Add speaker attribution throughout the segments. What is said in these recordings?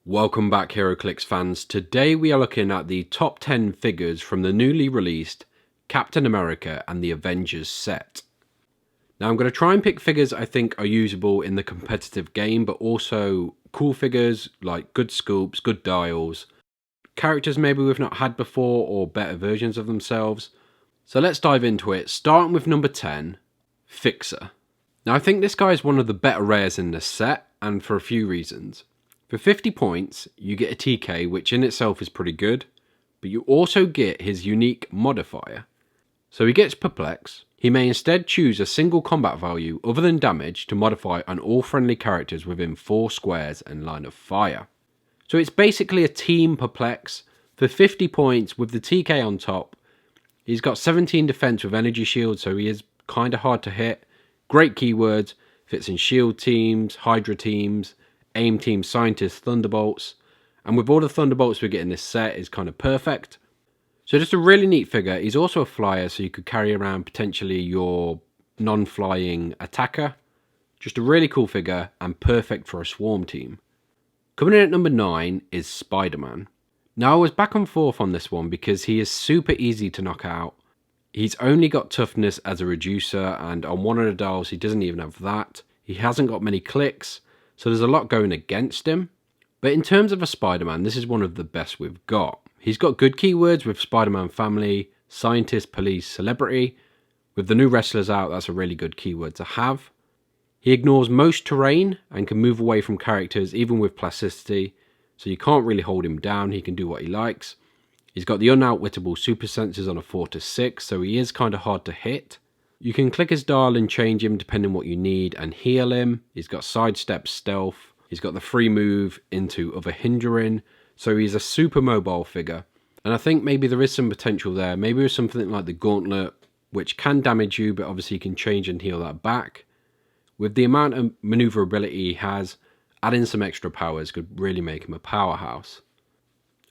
Speaker 1: Welcome back Heroclix fans. Today we are looking at the top 10 figures from the newly released Captain America and the Avengers set. Now I'm going to try and pick figures I think are usable in the competitive game, but also cool figures like good sculpts, good dials, characters maybe we've not had before or better versions of themselves. So let's dive into it, starting with number 10, Fixer. Now I think this guy is one of the better rares in this set, and for a few reasons. For 50 points, you get a TK, which in itself is pretty good, but you also get his unique modifier. So he gets Perplex. He may instead choose a single combat value other than damage to modify on all friendly characters within 4 squares and line of fire. So it's basically a team Perplex. For 50 points with the TK on top, he's got 17 defense with energy shield, so he is kind of hard to hit. Great keywords, fits in shield teams, Hydra teams, AIM team, scientists, Thunderbolts, and with all the Thunderbolts we get in this set is kind of perfect. So just a really neat figure. He's also a flyer, so you could carry around potentially your non-flying attacker. Just a really cool figure and perfect for a swarm team. Coming in at number 9 is Spider-Man. Now I was back and forth on this one because he is super easy to knock out. He's only got toughness as a reducer, and on one of the dials he doesn't even have that. He hasn't got many clicks, so there's a lot going against him. But in terms of a Spider-Man, this is one of the best we've got. He's got good keywords with Spider-Man family, scientist, police, celebrity. With the new wrestlers out, that's a really good keyword to have. He ignores most terrain and can move away from characters even with plasticity, so you can't really hold him down. He can do what he likes. He's got the unoutwittable super senses on a 4 to 6, so he is kind of hard to hit. You can click his dial and change him depending what you need and heal him. He's got sidestep stealth. He's got the free move into other hindering. So he's a super mobile figure. And I think maybe there is some potential there. Maybe with something like the gauntlet, which can damage you, but obviously you can change and heal that back. With the amount of maneuverability he has, adding some extra powers could really make him a powerhouse.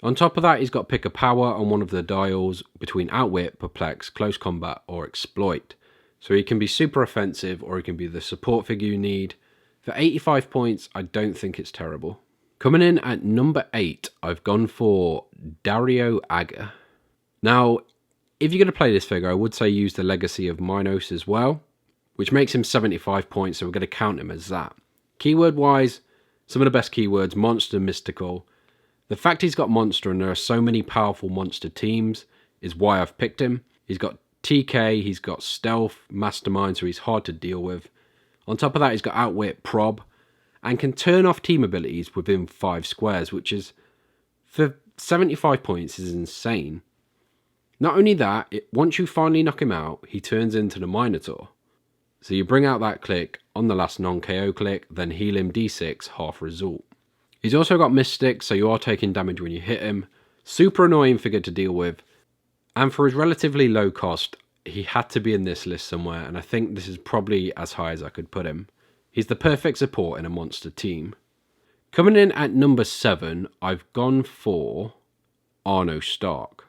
Speaker 1: On top of that, he's got pick a power on one of the dials between outwit, perplex, close combat, or exploit. So he can be super offensive, or he can be the support figure you need. For 85 points, I don't think it's terrible. Coming in at number 8, I've gone for Dario Agger. Now, if you're going to play this figure, I would say use the Legacy of Minos as well, which makes him 75 points, so we're going to count him as that. Keyword-wise, some of the best keywords, monster, mystical. The fact he's got monster and there are so many powerful monster teams is why I've picked him. He's got TK, he's got stealth, mastermind, so he's hard to deal with. On top of that, he's got outwit, prob, and can turn off team abilities within 5 squares, which is, for 75 points, is insane. Not only that, once you finally knock him out, he turns into the Minotaur. So you bring out that click on the last non-KO click, then heal him D6, half result. He's also got Mystic, so you are taking damage when you hit him. Super annoying figure to deal with. And for his relatively low cost, he had to be in this list somewhere, and I think this is probably as high as I could put him. He's the perfect support in a monster team. Coming in at number 7, I've gone for Arno Stark.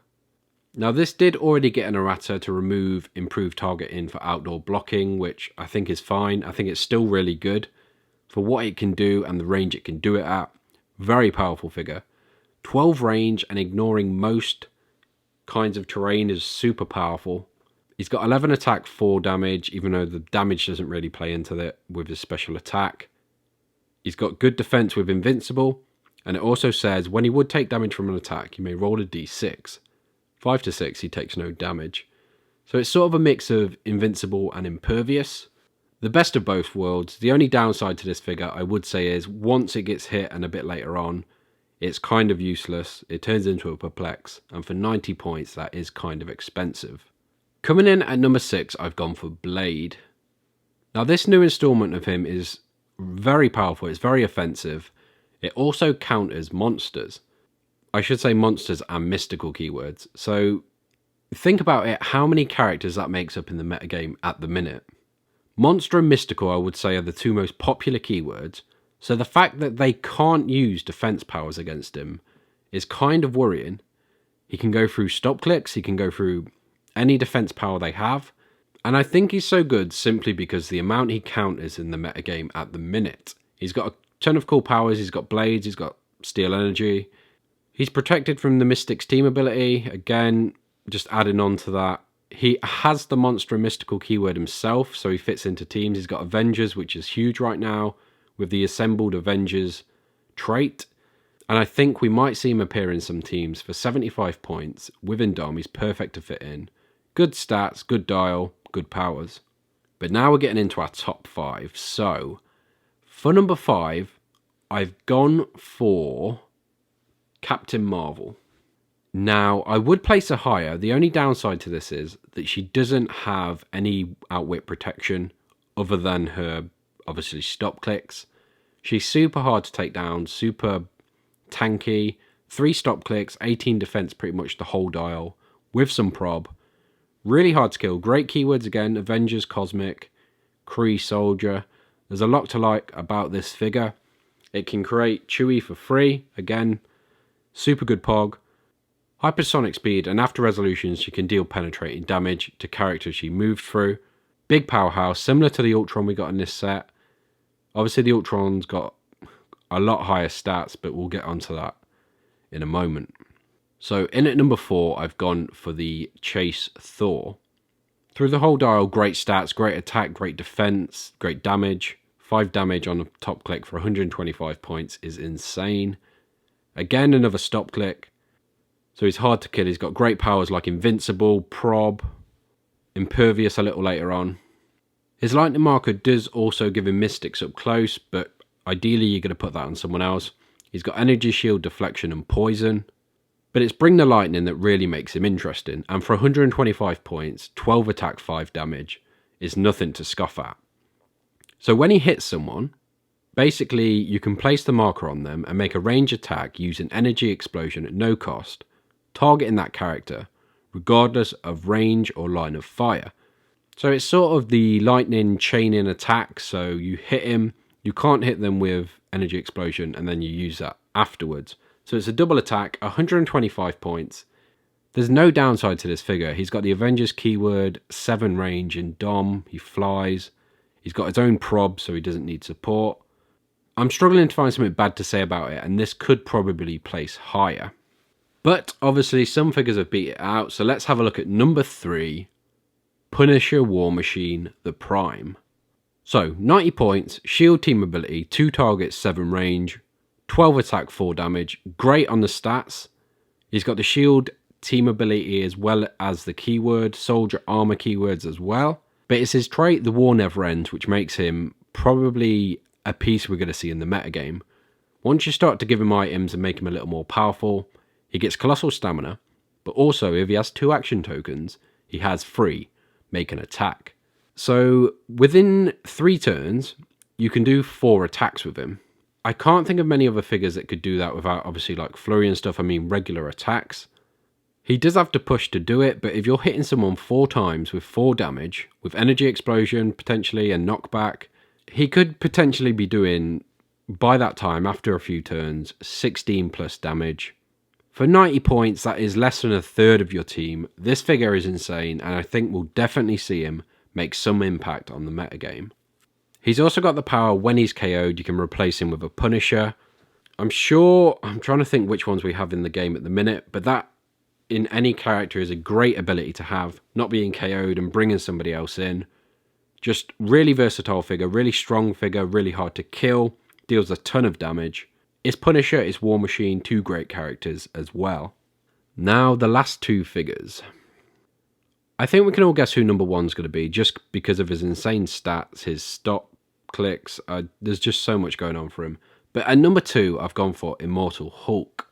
Speaker 1: Now this did already get an errata to remove improved targeting for outdoor blocking, which I think is fine. I think it's still really good for what it can do and the range it can do it at. Very powerful figure. 12 range and ignoring most kinds of terrain is super powerful. He's got 11 attack, 4 damage, even though the damage doesn't really play into it with his special attack. He's got good defense with invincible, and it also says when he would take damage from an attack, you may roll a d6. 5 to 6, he takes no damage. So it's sort of a mix of invincible and impervious. The best of both worlds. The only downside to this figure, I would say, is once it gets hit and a bit later on, it's kind of useless. It turns into a perplex, and for 90 points, that is kind of expensive. Coming in at number 6, I've gone for Blade. Now this new installment of him is very powerful, it's very offensive. It also counters monsters. I should say monsters and mystical keywords. So think about it, how many characters that makes up in the metagame at the minute. Monster and mystical, I would say, are the 2 most popular keywords. So the fact that they can't use defense powers against him is kind of worrying. He can go through stop clicks, he can go through any defense power they have, and I think he's so good simply because the amount he counters in the metagame at the minute. He's got a ton of cool powers, he's got blades, he's got steal energy. He's protected from the Mystic's team ability. Again, just adding on to that. He has the monster and mystical keyword himself, so he fits into teams. He's got Avengers, which is huge right now, with the assembled Avengers trait. And I think we might see him appear in some teams for 75 points. Within Dom, he's perfect to fit in. Good stats, good dial, good powers. But now we're getting into our top 5. So, for number 5, I've gone for Captain Marvel. Now, I would place her higher. The only downside to this is that she doesn't have any outwit protection other than her, obviously, stop clicks. She's super hard to take down, super tanky, 3 stop clicks, 18 defense, pretty much the whole dial, with some prob. Really hard to kill. Great keywords again, Avengers, Cosmic, Kree, Soldier. There's a lot to like about this figure. It can create Chewie for free. Again, super good pog. Hypersonic speed, and after resolutions she can deal penetrating damage to characters she moves through. Big powerhouse, similar to the Ultron we got in this set. Obviously the Ultron's got a lot higher stats, but we'll get onto that in a moment. So in at number 4, I've gone for the Chase Thor. Through the whole dial, great stats, great attack, great defense, great damage. 5 damage on a top click for 125 points is insane. Again, another stop click. So he's hard to kill. He's got great powers like Invincible, Prob, Impervious a little later on. His lightning marker does also give him Mystics up close, but ideally you're going to put that on someone else. He's got Energy Shield, Deflection and Poison. But it's Bring the Lightning that really makes him interesting. And for 125 points, 12 attack, 5 damage is nothing to scoff at. So when he hits someone, basically you can place the marker on them and make a range attack using Energy Explosion at no cost, targeting that character, regardless of range or line of fire. So it's sort of the lightning chaining attack, so you hit him, you can't hit them with Energy Explosion, and then you use that afterwards. So it's a double attack, 125 points. There's no downside to this figure. He's got the Avengers keyword, 7 range in Dom, he flies. He's got his own prob, so he doesn't need support. I'm struggling to find something bad to say about it, and this could probably place higher. But obviously some figures have beat it out, so let's have a look at number 3, Punisher War Machine, the Prime. So 90 points, shield team ability, 2 targets, 7 range, 12 attack, 4 damage, great on the stats. He's got the shield team ability as well as the keyword, soldier armor keywords as well. But it's his trait, the War Never Ends, which makes him probably a piece we're going to see in the metagame. Once you start to give him items and make him a little more powerful, he gets colossal stamina, but also if he has 2 action tokens, he has 3, make an attack. So within 3 turns, you can do 4 attacks with him. I can't think of many other figures that could do that without obviously like flurry and stuff, I mean regular attacks. He does have to push to do it, but if you're hitting someone 4 times with 4 damage, with Energy Explosion potentially and knockback, he could potentially be doing, by that time, after a few turns, 16 plus damage. For 90 points, that is less than a third of your team. This figure is insane, and I think we'll definitely see him make some impact on the metagame. He's also got the power, when he's KO'd, you can replace him with a Punisher. I'm trying to think which ones we have in the game at the minute, but that, in any character, is a great ability to have, not being KO'd and bringing somebody else in. Just really versatile figure, really strong figure, really hard to kill, deals a ton of damage. His Punisher, his War Machine, 2 great characters as well. Now, the last 2 figures. I think we can all guess who number 1's going to be, just because of his insane stats, his stop clicks. There's just so much going on for him. But at number 2, I've gone for Immortal Hulk.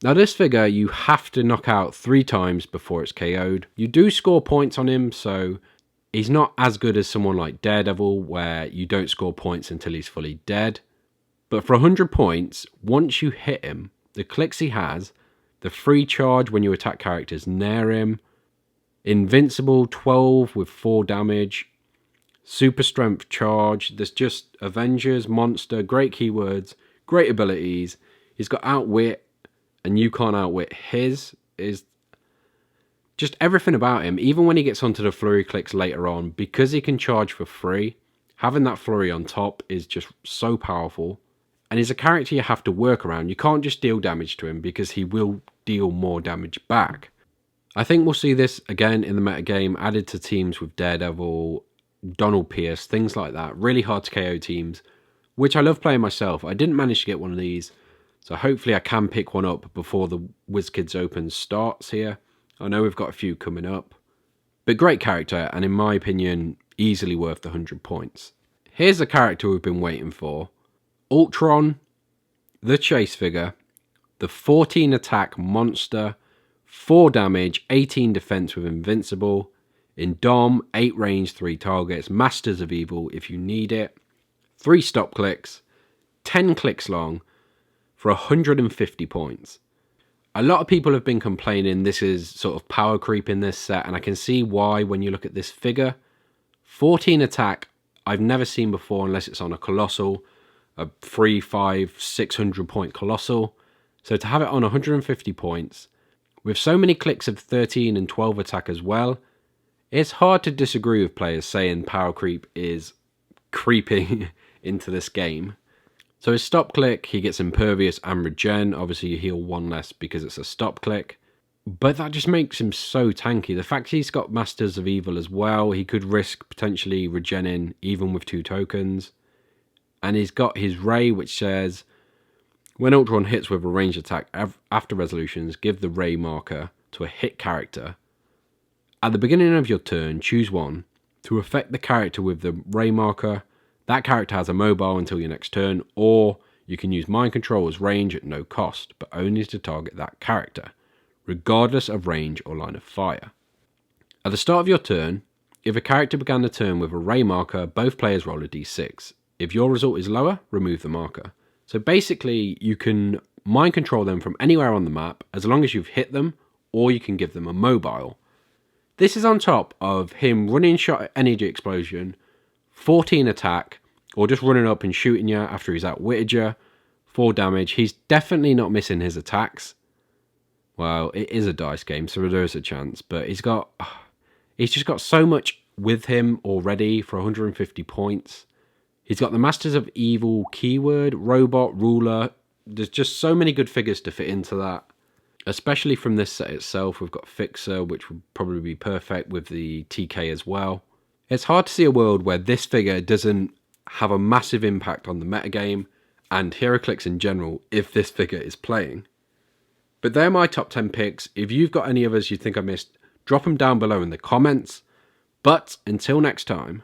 Speaker 1: Now, this figure, you have to knock out 3 times before it's KO'd. You do score points on him, so he's not as good as someone like Daredevil, where you don't score points until he's fully dead. But for 100 points, once you hit him, the clicks he has, the free charge when you attack characters near him, Invincible 12 with 4 damage, super strength charge, there's just Avengers, monster, great keywords, great abilities. He's got outwit, and you can't outwit his. Is just everything about him, even when he gets onto the flurry clicks later on, because he can charge for free, having that flurry on top is just so powerful. and he's a character you have to work around. You can't just deal damage to him because he will deal more damage back. I think we'll see this again in the metagame, added to teams with Daredevil, Donald Pierce, things like that. Really hard to KO teams, which I love playing myself. I didn't manage to get one of these, so hopefully I can pick one up before the WizKids Open starts here. I know we've got a few coming up. But great character, and in my opinion, easily worth the 100 points. Here's a character we've been waiting for. Ultron, the chase figure, the 14 attack monster, 4 damage, 18 defense with invincible, in Dom, 8 range, 3 targets, Masters of Evil if you need it, 3 stop clicks, 10 clicks long, for 150 points. A lot of people have been complaining this is sort of power creep in this set, and I can see why when you look at this figure. 14 attack, I've never seen before unless it's on a Colossal, a 3, 5, 600 point Colossal. So to have it on 150 points, with so many clicks of 13 and 12 attack as well, it's hard to disagree with players saying power creep is creeping into this game. So his stop click, he gets impervious and regen. Obviously you heal 1 less because it's a stop click. But that just makes him so tanky. The fact he's got Masters of Evil as well, he could risk potentially regenning even with 2 tokens. And he's got his Ray, which says, when Ultron hits with a ranged attack after resolutions, give the Ray marker to a hit character. At the beginning of your turn, choose one. To affect the character with the Ray marker, that character has a mobile until your next turn, or you can use Mind Control as range at no cost, but only to target that character, regardless of range or line of fire. At the start of your turn, if a character began the turn with a Ray marker, both players roll a d6. If your result is lower, remove the marker. So basically, you can Mind Control them from anywhere on the map, as long as you've hit them, or you can give them a mobile. This is on top of him running shot energy explosion, 14 attack, or just running up and shooting you after he's outwitted you, 4 damage. He's definitely not missing his attacks. Well, it is a dice game, so there is a chance, but he's just got so much with him already for 150 points. He's got the Masters of Evil keyword, robot, ruler. There's just so many good figures to fit into that. Especially from this set itself, we've got Fixer, which would probably be perfect with the TK as well. It's hard to see a world where this figure doesn't have a massive impact on the metagame and Heroclix in general if this figure is playing. But they're my top 10 picks. If you've got any others you think I missed, drop them down below in the comments. But until next time.